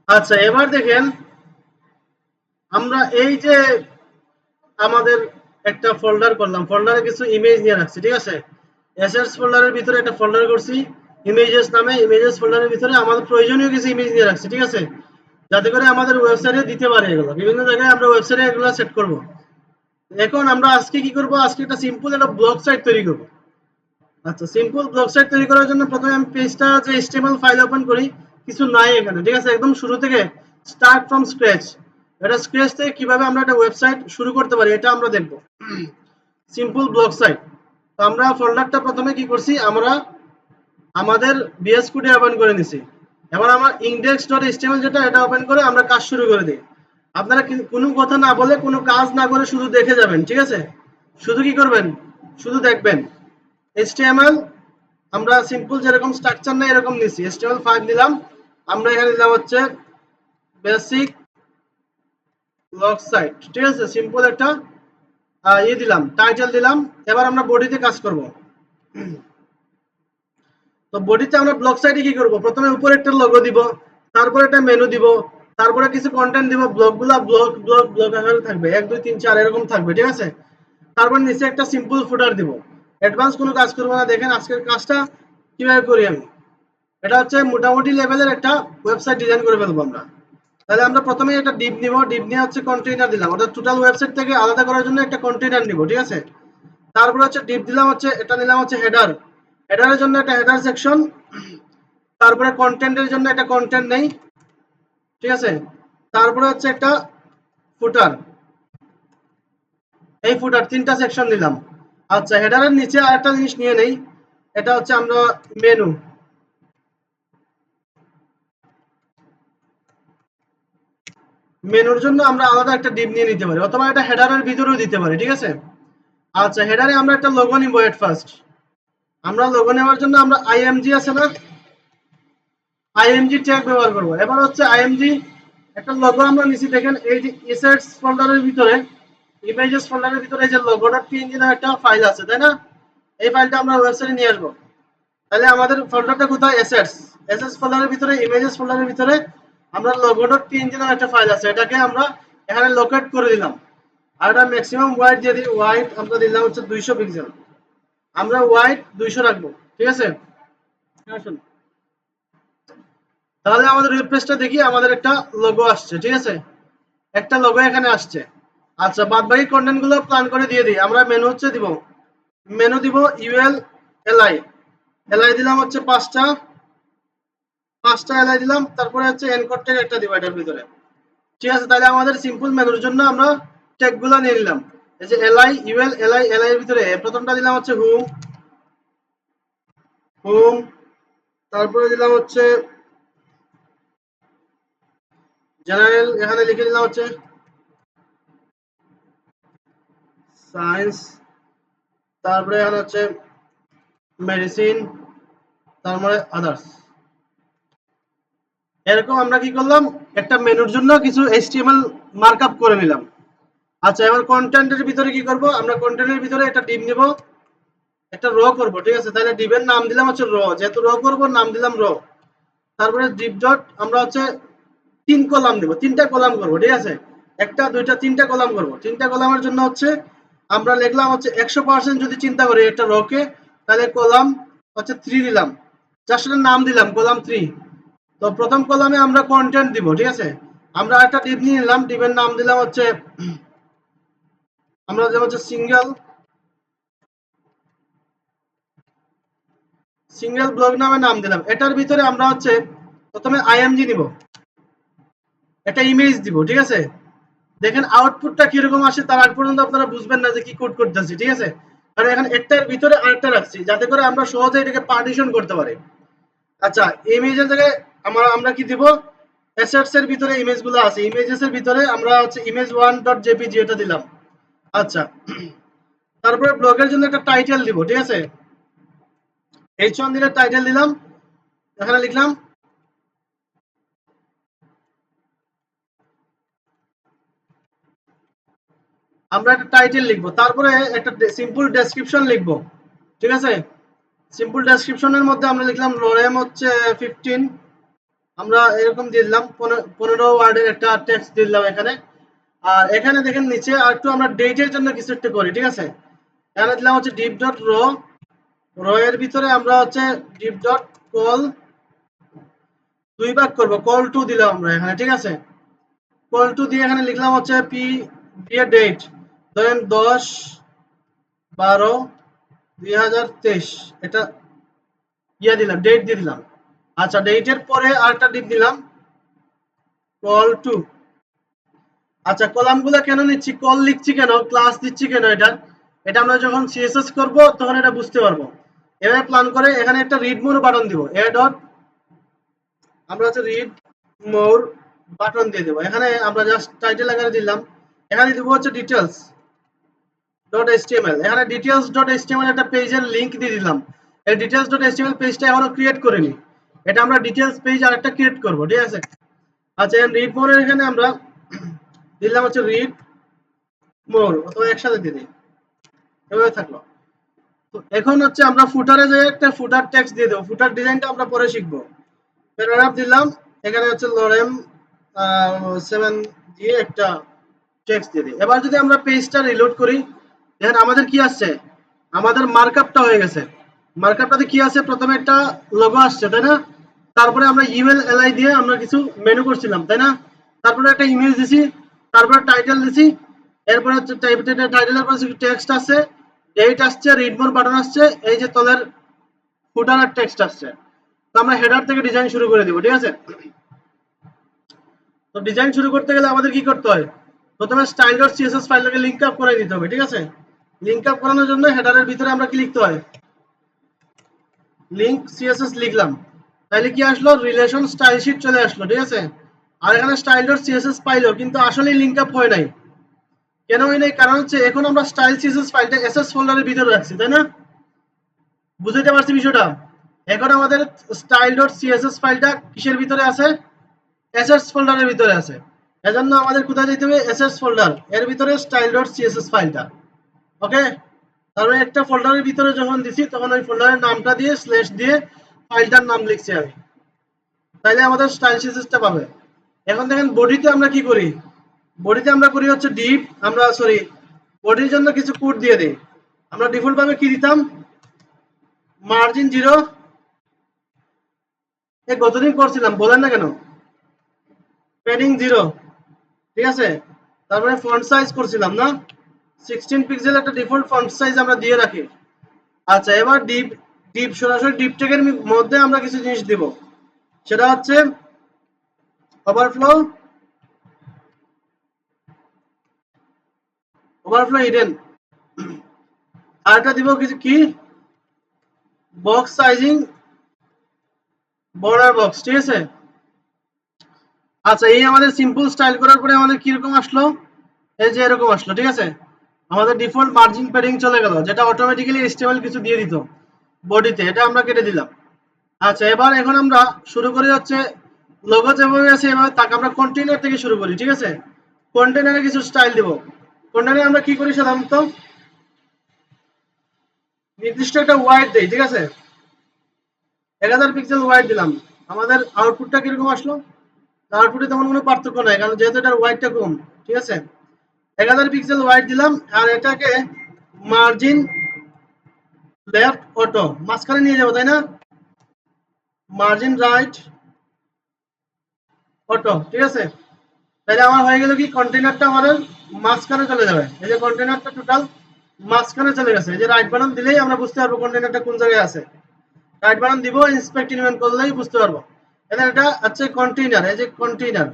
আচ্ছা, এবার দেখেন আমরা এই যে আমাদের একটা ফোল্ডার করলাম, ফোল্ডারে কিছু ইমেজ নিয়ে রাখছি, ঠিক আছে। অ্যাসেটস ফোল্ডারের ভিতরে একটা ফোল্ডার করছি ইমেজেস নামে। ইমেজেস ফোল্ডারের ভিতরে আমাদের প্রয়োজনীয় কিছু ইমেজ নিয়ে রাখছি, ঠিক আছে, যাতে করে আমাদের ওয়েবসাইটে দিতে পারে। এগুলো বিভিন্ন জায়গায় আমরা ওয়েবসাইটে এগুলো সেট করব। এখন আমরা আজকে কি করব, আজকে একটা সিম্পল একটা ব্লগ সাইট তৈরি করব। আচ্ছা, সিম্পল ব্লগ সাইট তৈরি করার জন্য প্রথমে আমি পেজটা যে HTML ফাইল ওপেন করি, কিছু নাই এখানে, ঠিক আছে, একদম শুরু থেকে স্টার্ট ফ্রম স্ক্র্যাচ। এটা স্ক্র্যাচ থেকে কিভাবে আমরা একটা ওয়েবসাইট শুরু করতে পারি এটা আমরা দেখব। Simple blog site. তো আমরা ফোল্ডারটা প্রথমে কি করছি, আমরা আমাদের বিএস কোডে ওপেন করে নিছি। এবার আমার index.html যেটা, এটা ওপেন করে আমরা কাজ শুরু করে দিই। আপনারা কোনো কথা না বলে, কোনো কাজ না করে শুধু দেখে যাবেন, ঠিক আছে। শুধু কি করবেন, শুধু দেখবেন। HTML আমরা সিম্পল যেরকম স্ট্রাকচার নেই এরকম নিছি, HTML5 নিলাম। আমরা এখানে দিলাম হচ্ছে বেসিক ব্লগ সাইট, ঠিক আছে, সিম্পল একটা দিলাম, টাইটেল দিলাম। এবার আমরা বডিতে কাজ করব। তো বডিতে আমরা ব্লগ সাইটে কি করব, প্রথমে উপরে একটা লোগো দিব, তারপরে একটা মেনু দিব, তারপরে কিছু কন্টেন্ট দিব। ব্লগগুলা ব্লগ ব্লগ ব্লগ আকারে থাকবে, 1 2 3 4 এরকম থাকবে, ঠিক আছে। তারপর নিচে একটা সিম্পল ফুটার দিব। অ্যাডভান্স কোনো কাজ করব না। দেখেন আজকের কাজটা কিভাবে করি আমি। এটা হচ্ছে মোটামুটি লেভেলের একটা ওয়েবসাইট ডিজাইন করে ফেলবো আমরা। তাহলে আমরা প্রথমে একটা ডিপ নিব, ডিপ নিয়ে হচ্ছে কন্টেইনার দিলাম, অর্থাৎ টোটাল ওয়েবসাইট থেকে আলাদা করার জন্য একটা কন্টেইনার নিব, ঠিক আছে। তারপরে হচ্ছে ডিপ দিলাম, হচ্ছে এটা নিলাম হচ্ছে হেডার, হেডারের জন্য একটা হেডার সেকশন। তারপরে কন্টেন্টের জন্য একটা কন্টেন্ট নেই, ঠিক আছে। তারপরে হচ্ছে একটা ফুটার, এই ফুটার 3টা সেকশন নিলাম। আচ্ছা, হেডারের নিচে আরেকটা জিনিস নিয়ে নেই, এটা হচ্ছে আমরা মেনু। মেনুর জন্য আমরা আলাদা একটা ডিপ নিয়ে নিতে পারি, অথবা এটা হেডারের ভিতরেও দিতে পারি, ঠিক আছে। আচ্ছা, হেডারে আমরা একটা লোগো নিব এট ফার্স্ট। আমরা লোগো নেওয়ার জন্য আমরা আইএমজি আছে না, আইএমজি ট্যাগ ব্যবহার করব। এবার হচ্ছে আইএমজি একটা লোগো আমরা নিচে, দেখেন এই যে এসেটস ফোল্ডারের ভিতরে, ইমেজেস ফোল্ডারের ভিতরে এই যে logo.png নামে একটা ফাইল আছে, তাই না। এই ফাইলটা আমরা ওয়েবসাইটে নিয়ে আসবো। তাহলে আমাদের ফোল্ডারটা কোথায়, এসেটস, এসেটস ফোল্ডারের ভিতরে, ইমেজেস ফোল্ডারের ভিতরে আমরা logo.png নামে একটা ফাইল আছে, এটাকে আমরা এখানে লোকেট করে দিলাম। আর এটা ম্যাক্সিমাম ওয়াইড দিয়ে দিই, ওয়াইড আমরা দিলাম হচ্ছে 200 পিক্সেল। আমরা ওয়াইড 200 রাখবো, ঠিক আছে। আসুন, তাহলে আমাদের ওয়েব পেজটা দেখি, আমাদের একটা লোগো আসছে, ঠিক আছে, একটা লোগো এখানে আসছে। আচ্ছা, বাদ বাকি কন্টেন্ট গুলো প্ল্যান করে দিয়ে দিই। আমরা মেনু হচ্ছে দিব, মেনু দিব ইউএল এলআই, এলআই দিলাম হচ্ছে 5টা, 5টা এলআই দিলাম। তারপরে হচ্ছে এনকোড ট্যাগ একটা দিব এটার ভিতরে, ঠিক আছে। তাহলে আমাদের সিম্পল মেনুর জন্য আমরা ট্যাগ গুলো নিয়ে নিলাম। এই যে এলআই ইউএল এলআই, এলআই এর ভিতরে প্রথমটা দিলাম হচ্ছে হোম, হোম। তারপরে দিলাম হচ্ছে জেনারেল, এখানে লিখে দিলাম হচ্ছে সায়েন্স। তারপরে এখানে হচ্ছে মেডিসিন, তারপরে আদার্স। এরকম আমরা কি করলাম, একটা মেনুর জন্য কিছু HTML মার্কআপ করে নিলাম। আচ্ছা, এবার কন্টেন্টের ভিতরে কি করব, আমরা কন্টেন্টের ভিতরে একটা ডিভ নিব, একটা র করব, ঠিক আছে। তাহলে ডিভের নাম দিলাম হচ্ছে র, যেহেতু র করব নাম দিলাম র। তারপরে ডিভ ডট আমরা হচ্ছে 3 কলাম দেব, 3টা কলাম করব, ঠিক আছে। একটা দুইটা 3টা কলাম করব। 3টা কলামের জন্য হচ্ছে আমরা লিখলাম হচ্ছে 100% যদি চিন্তা করি একটা রকে, তাহলে কলাম হচ্ছে 3 দিলাম, জাস্ট নাম দিলাম কলাম 3। তো প্রথম কলামে আমরা কন্টেন্ট দিব, ঠিক আছে। আমরা একটা ডিভ নিয়ে নিলাম, ডিভের নাম দিলাম হচ্ছে, আমরা দিলাম হচ্ছে সিঙ্গেল ব্লগ নামে নাম দিলাম। এটার ভিতরে আমরা হচ্ছে প্রথমে আইএমজি নিব, একটা ইমেজ দিব, ঠিক আছে। দেখেন আউটপুটটা কিরকম আসে, তার আগ পর্যন্ত আপনারা বুঝবেন না যে কি কোড করতেছি, ঠিক আছে। কারণ এখন একটার ভিতরে আরেকটা রাখছি, যাতে করে আমরা সহজে এটাকে পার্টিশন করতে পারি। আচ্ছা, ইমেজের জায়গায় আমরা কি দিব, অ্যাসেটস এর ভিতরে ইমেজ গুলো আছে, ইমেজেস এর ভিতরে আমরা হচ্ছে image1.jpg এটা দিলাম। আচ্ছা, তারপরে ব্লগের জন্য একটা টাইটেল দিব, ঠিক আছে। H1 দিলে টাইটেল দিলাম, এখানে লিখলাম আমরা একটা টাইটেল লিখবো, তারপরে একটা সিম্পল ডেসক্রিপশন লিখবো, ঠিক আছে। সিম্পল ডেসক্রিপশনের মধ্যে আমরা লিখলাম লোরেম হচ্ছে 15। আমরা এরকম দিয়ে দিলাম 15 ওয়ার্ডের একটা টেক্সট দিলাম এখানে। আর এখানে দেখেন নিচে আর একটু আমরা ডেটের জন্য কিছু একটা করি, ঠিক আছে। এখানে দিলাম হচ্ছে div ডট রো, রো এর ভিতরে আমরা হচ্ছে div ডট কল, দুই ভাগ করব, কল টু দিলাম আমরা এখানে, ঠিক আছে। কল টু দিয়ে এখানে লিখলাম হচ্ছে পি দিয়ে ডেট, ধরেন 10/12/2023, এটা দিলাম, ডেট দিয়ে দিলাম। আচ্ছা, ডেটের পরে আরেকটা ডিপ দিলাম কল টু। আচ্ছা, কলামগুলো কেন নিচ্ছি, কল লিখছি কেন, ক্লাস দিচ্ছি কেন, এটা আমরা যখন সিএসএস করব তখন এটা বুঝতে পারবো। এভাবে প্ল্যান করে এখানে একটা রিড মোর বাটন দিব, এ ডট আমরা হচ্ছে রিড মোর বাটন দিয়ে দেবো। এখানে আমরা জাস্ট টাইটেল আকারে দিলাম, এখানে দিব হচ্ছে ডিটেলস ডট এইচটিএমএল। এখানে ডিটেলস ডট এইচটিএমএল একটা পেজের লিংক দিয়ে দিলাম। এই ডিটেলস ডট এইচটিএমএল পেজটা এখনো ক্রিয়েট করিনি, এটা আমরা ডিটেলস পেজ আর একটা ক্রিয়েট করব, ঠিক আছে। আচ্ছা, রিড মোর এখানে আমরা দিলাম হচ্ছে রিড মোর, অথবা একসাথে দিয়ে দিই, এভাবে থাকলো। তো এখন হচ্ছে আমরা ফুটারে যে একটা ফুটার টেক্সট দিয়ে দেবো, ফুটার ডিজাইনটা আমরা পরে শিখবো। প্যারাগ্রাফ দিলাম, এখানে হচ্ছে লরেম 7 দিয়ে একটা টেক্সট দিয়ে দিই। এবার যদি আমরা পেজটা রিলোড করি, দেখেন আমাদের কি আসছে, আমাদের মার্কআপটা হয়ে গেছে। মার্কআপটাতে কি আছে, প্রথমে একটা লোগো আসছে, তাই না। তারপরে আমরা ইমেল এলআই দিয়ে আমরা কিছু মেনু করছিলাম, তাই না। তারপরে একটা ইমেজ দিছি, তারপরে টাইটেল দিছি, এরপরে হচ্ছে টাইটেলের পরে টেক্সট আছে, ডেট আসছে, রিড মোর বাটন আসছে, এই যে তলের ফুটারের টেক্সট আসছে। তো আমরা হেডার থেকে ডিজাইন শুরু করে দিব, ঠিক আছে। তো ডিজাইন শুরু করতে গেলে আমাদের কি করতে হয়, প্রথমে স্টাইল ডট সিএসএস ফাইলটাকে লিংক আপ করে দিতে হবে, ঠিক আছে। লিংক আপ করানোর জন্য হেডারের ভিতরে আমরা কি লিখতে হয়, লিংক সিএসএস লিখলাম, তাহলে কি আসলো, রিলেশন স্টাইল শিট চলে আসলো, ঠিক আছে। আর এখানে স্টাইল ডট সিএসএস পাইলো, কিন্তু আসলে লিংক আপ হয় নাই। কেন হয় নাই, কারণ হচ্ছে এখন আমরা স্টাইল সিএসএস ফাইলটা এসএস ফোল্ডারের ভিতরে রাখছি, তাই না। বুঝতে পারছি বিষয়টা। এখন আমাদের স্টাইল ডট সিএসএস ফাইলটা কিসের ভিতরে আছে, এসএস ফোল্ডারের ভিতরে আছে। এজন্য আমাদের কোথায় যেতে হবে, এসএস ফোল্ডার, এর ভিতরে স্টাইল ডট সিএসএস ফাইলটা। ওকে, তারপরে একটা ফোল্ডারের ভিতরে যখন দিছি তখন ওই ফোল্ডারের নামটা দিয়ে স্ল্যাশ দিয়ে ফাইলটার নাম লিখছি আমি, তাইলে আমাদের স্টাইল সিএসএসটা পাবে। এখন দেখেন বডিতে আমরা কি করি, বডিতে আমরা করি হচ্ছে ডিপ, আমরা সরি বডির জন্য কিছু কোড দিয়ে দিই। আমরা ডিফল্ট ভাবে কি দিতাম, মার্জিন 0, কতদিন করছিলাম বলেন না কেন, প্যাডিং 0, ঠিক আছে। তারপরে ফন্ট সাইজ করছিলাম না, 16 পিক্সেল একটা ডিফল্ট ফন্ট সাইজ আমরা দিয়ে রাখি। আচ্ছা, এবার ডিপ ডিপ সরাসরি ডিপ ট্যাগের মধ্যে আমরা কিছু জিনিস দিব, সেটা হচ্ছে ওভারফ্লো, ওভারফ্লো হিডেন। আরেকটা দিব কিছু কি, বক্স সাইজিং, বর্ডার বক্স, ঠিক আছে। আচ্ছা, এই আমাদের সিম্পল স্টাইল করার পরে আমাদের কিরকম আসলো, এই যে এরকম আসলো, ঠিক আছে। আমাদের ডিফল্ট মার্জিন প্যাডিং চলে গেল, যেটা অটোমেটিক্যালি এইচটিএমএল কিছু দিয়ে দিত বডিতে, এটা আমরা কেটে দিলাম। আচ্ছা, এবার এখন আমরা শুরু করি হচ্ছে লোগো যেভাবে আছে এভাবে তাকে আমরা কন্টেইনার থেকে শুরু করি, ঠিক আছে। কন্টেইনারে কিছু স্টাইল দিব। কন্টেইনারে আমরা কি করি, সাধারণত নির্দিষ্ট একটা ওয়াইড দেই, ঠিক আছে। 1000 পিক্সেল ওয়াইড দিলাম, আমাদের আউটপুটটা কিরকম আসলো, আউটপুটে তেমন কোনো পার্থক্য নাই, কারণ যেহেতু এটার ওয়াইডটা কম, ঠিক আছে। 1000 পিক্সেল ওয়াইড দিলাম, আর এটাকে মার্জিন লেফট অটো মাঝখানে নিয়ে যাবো, তাই না। মার্জিন রাইট অটো, ঠিক আছে। তাহলে আমার হয়ে গেল কি, কন্টেইনারটা আমাদের মাঝখানে চলে যাবে। এই যে কন্টেইনারটা টোটাল মাঝখানে চলে গেছে, এই যে রাইট বাটন দিলেই আমরা বুঝতে পারবো কন্টেইনারটা কোন জায়গায় আছে। রাইট বাটন দিব, ইন্সপেক্ট এলিমেন্ট করলেই বুঝতে পারবো। এটা হচ্ছে কন্টেইনার, এই যে কন্টেইনার,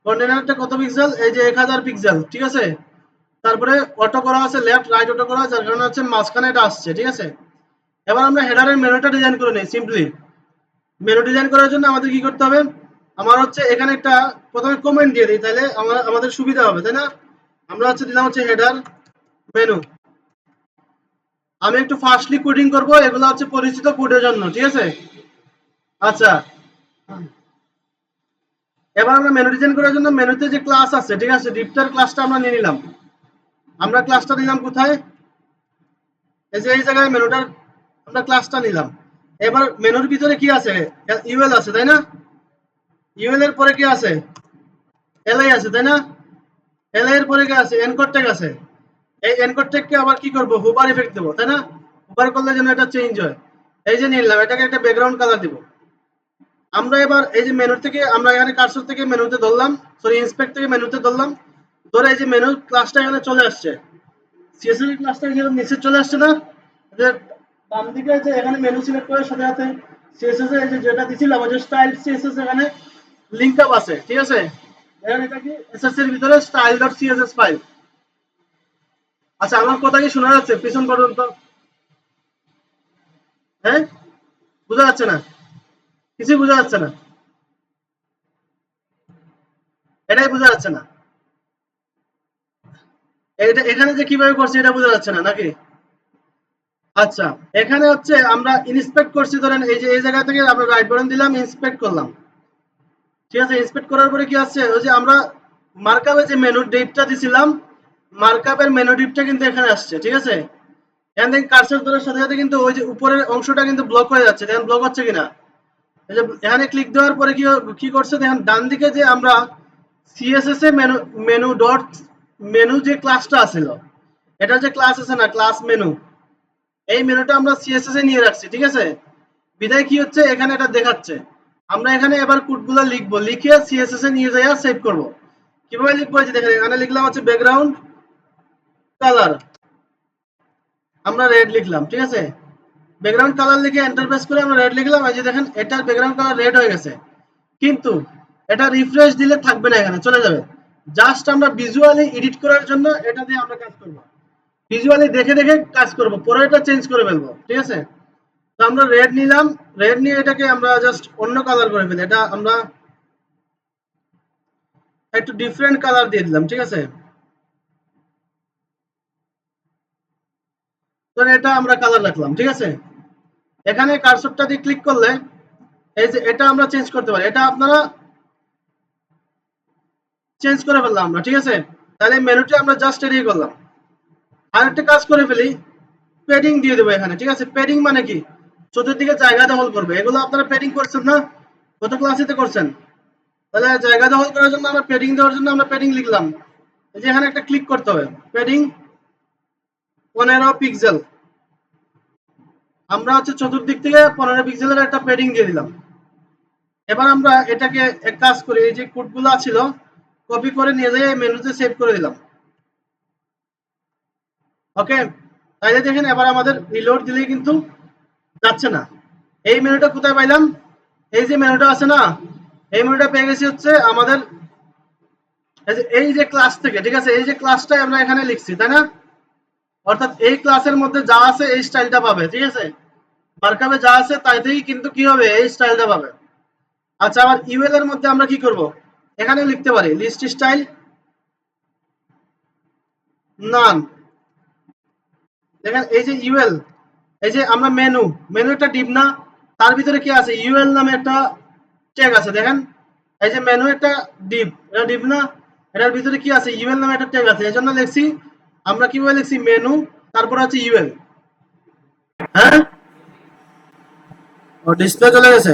কন্টেইনারটা কত পিক্সেল, এই যে 1000 পিক্সেল, ঠিক আছে। তারপরে অটো করা আছে, লেফট রাইট অটো করা আছে, যার কারণে হচ্ছে মাঝখানে এটা আসছে, ঠিক আছে। এবার আমরা হেডারের মেনুটা ডিজাইন করে নিই সিম্পলি। মেনু ডিজাইন করার জন্য আমাদের কি করতে হবে, আমার হচ্ছে এখানে একটা প্রথমে কমেন্ট দিয়ে দিই, তাহলে আমাদের সুবিধা হবে, তাই না। আমরা হচ্ছে দিলাম হচ্ছে হেডার মেনু। আমি একটু ফাস্টলি কোডিং করব, এগুলো হচ্ছে পরিচিত কোডের জন্য, ঠিক আছে। আচ্ছা, এবার আমরা মেনু ডিজাইন করার জন্য মেনুতে যে ক্লাস আছে, ঠিক আছে, ডিপটার ক্লাসটা আমরা নিয়ে নিলাম। আমরা ক্লাসটা নিলাম কোথায়, এই যে এই জায়গায় মেনুটার আমরা ক্লাসটা নিলাম। এবার মেনুর ভিতরে কি আছে, ইউএল আছে, তাই না। ইউএল এর পরে কি আছে? এলআই আছে, তাই না? এলআই এর পরে কি আছে? এনকোড ট্যাগ আছে। এই এনকোড ট্যাগকে আবার কি করব? হুবার ইফেক্ট দেব, তাই না? হুবার করলে যেন এটা চেঞ্জ হয়। এই যে নিলাম, এটাকে একটা ব্যাকগ্রাউন্ড কালার দিব। আমরা এবার এই যে মেনু থেকে আমরা এখানে কার্সর থেকে মেনুতে ধরলাম, সরি ইন্সপেক্ট থেকে মেনুতে ধরলাম, ধরে এই যে মেনু ক্লাসটা এখানে চলে আসছে। সিএসএস এর ক্লাসটা এখানে নিচে চলে আসছে না? যে বাম দিকে যে এখানে মেনু সিলেক্ট করার সাথে সাথে সিএসএস এর যে যেটা দিছিলাম ওই যে স্টাইল সিএসএস এখানে লিংক আপ আছে, ঠিক আছে? এখন এটা কি এসএস এর ভিতরে style.css ফাইল। আচ্ছা, আমার কথা কি শোনা যাচ্ছে পিছন পর্যন্ত? হ্যাঁ, বোঝা যাচ্ছে না? কিছুই বোঝা যাচ্ছে না, এটাই বোঝা যাচ্ছে না। এটা এখানে যে কিভাবে করছি এটা বোঝা যাচ্ছে না নাকি? আচ্ছা, এখানে হচ্ছে আমরা ইন্সপেক্ট করছি, ধরেন এই যে এই জায়গা থেকে আমরা রাইট বাটন দিলাম, ইন্সপেক্ট করলাম, ঠিক আছে? ইন্সপেক্ট করার পরে কি আসছে? ওই যে আমরা মার্কআপে যে মেনু ডিপটা দিছিলাম, মার্কআপের মেনু ডিপটা কিন্তু এখানে আসছে, ঠিক আছে? এখান থেকে কার্সর ধরার সাথে সাথে কিন্তু ওই যে উপরের অংশটা কিন্তু ব্লক হয়ে যাচ্ছে। দেখেন ব্লক হচ্ছে কিনা। এই যে এখানে ক্লিক দেওয়ার পরে কি করছে দেখেন, ডান দিকে যে আমরা সিএসএস এ মেনু মেনু ডট মেনু যে ক্লাসটা আছিল, এটা যে ক্লাস আছে না, ক্লাস মেনু, এই মেনুটা আমরা সিএসএস এ নিয়ে রাখছি, ঠিক আছে? বিধায় কি হচ্ছে এখানে এটা দেখাচ্ছে। আমরা এখানে এবার কোডগুলো লিখবো, লিখে সিএসএস এ নিয়ে যাইয়া সেভ করব। কিভাবে লিখবো? এই যে দেখেন এখানে লিখলাম হচ্ছে ব্যাকগ্রাউন্ড কালার, আমরা রেড লিখলাম, ঠিক আছে? ব্যাকগ্রাউন্ড কালার লিখে এন্টার প্রেস করে আমরা রেড লিখলাম। এই যে দেখেন এটার ব্যাকগ্রাউন্ড কালার রেড হয়ে গেছে, কিন্তু এটা রিফ্রেশ দিলে থাকবে না, এখানে চলে যাবে। জাস্ট আমরা ভিজুয়ালি এডিট করার জন্য এটা দিয়ে আমরা কাজ করব, ভিজুয়ালি দেখে দেখে কাজ করব, পরে এটা চেঞ্জ করে ফেলবো, ঠিক আছে? তো আমরা রেড নিলাম, রেড নিয়ে এটাকে আমরা জাস্ট অন্য কালার করে ফেলি। এটা আমরা একটু ডিফারেন্ট কালার দিয়ে দিলাম, ঠিক আছে? তো এটা আমরা কালার রাখলাম, ঠিক আছে? এখানে কার্সরটা দিয়ে ক্লিক করলে এই যে এটা আমরা চেঞ্জ করতে পারি, এটা আপনারা চেঞ্জ করে ফেললাম আমরা, ঠিক আছে? তাহলে মেনুতে আমরা জাস্ট এটাই করলাম। আরেকটা কাজ করে ফেলি, প্যাডিং দিয়ে দেবো এখানে, ঠিক আছে? প্যাডিং মানে কি? চতুর্দিকে জায়গা দখল করবে। এগুলো আপনারা প্যাডিং করছেন না? কত ক্লাসেতে করছেন? তাহলে জায়গা দখল করার জন্য আমরা প্যাডিং দেওয়ার জন্য আমরা প্যাডিং লিখলাম। এই যে এখানে একটা ক্লিক করতে হবে, প্যাডিং 15 পিক্সেল। আমরা হচ্ছে চতুর্দিক থেকে 15 পিক্সেলের একটা প্যাডিং দিয়ে দিলাম। এবার আমরা এটাকে এক কাজ করি, এই যে কোডগুলো ছিল কপি করে নিয়ে যাই মেনুতে সেভ করে দিলাম। ওকে, তাইলে দেখেন এবার আমাদের রিলোড দিলেই কিন্তু যাচ্ছে না। এই মেনুটা কোথায় পাইলাম? এই যে মেনুটা আছে না, এই মেনুটা পেয়ে গেছি হচ্ছে আমাদের এই যে ক্লাস থেকে, ঠিক আছে? এই যে ক্লাসটাই আমরা এখানে লিখছি, তাই না? অর্থাৎ এই ক্লাসের মধ্যে যা আছে এই স্টাইলটা পাবে, ঠিক আছে? মার্কআপে যা আছে তাইতেই কিন্তু কি হবে, এই স্টাইলটা পাবে। আচ্ছা, আবার ইউএল এর মধ্যে আমরা কি করব? এখানে লিখতে পারি লিস্ট স্টাইল নান। দেখেন এই যে ইউএল, এই যে আমরা মেনু একটা ডিপ না, তার ভিতরে কি আছে? ইউএল নামে একটা ট্যাগ আছে, দেখেন এই যে মেনু একটা ডিপ, এটা ডিপ না, এটার ভিতরে কি আছে? ইউএল নামে একটা ট্যাগ আছে। এজন্য লিখছি আমরা, কিভাবে লিখছি? মেনু, তারপর আছে ইউএল। হ্যাঁ, ও ডিসপ্লে চলে গেছে।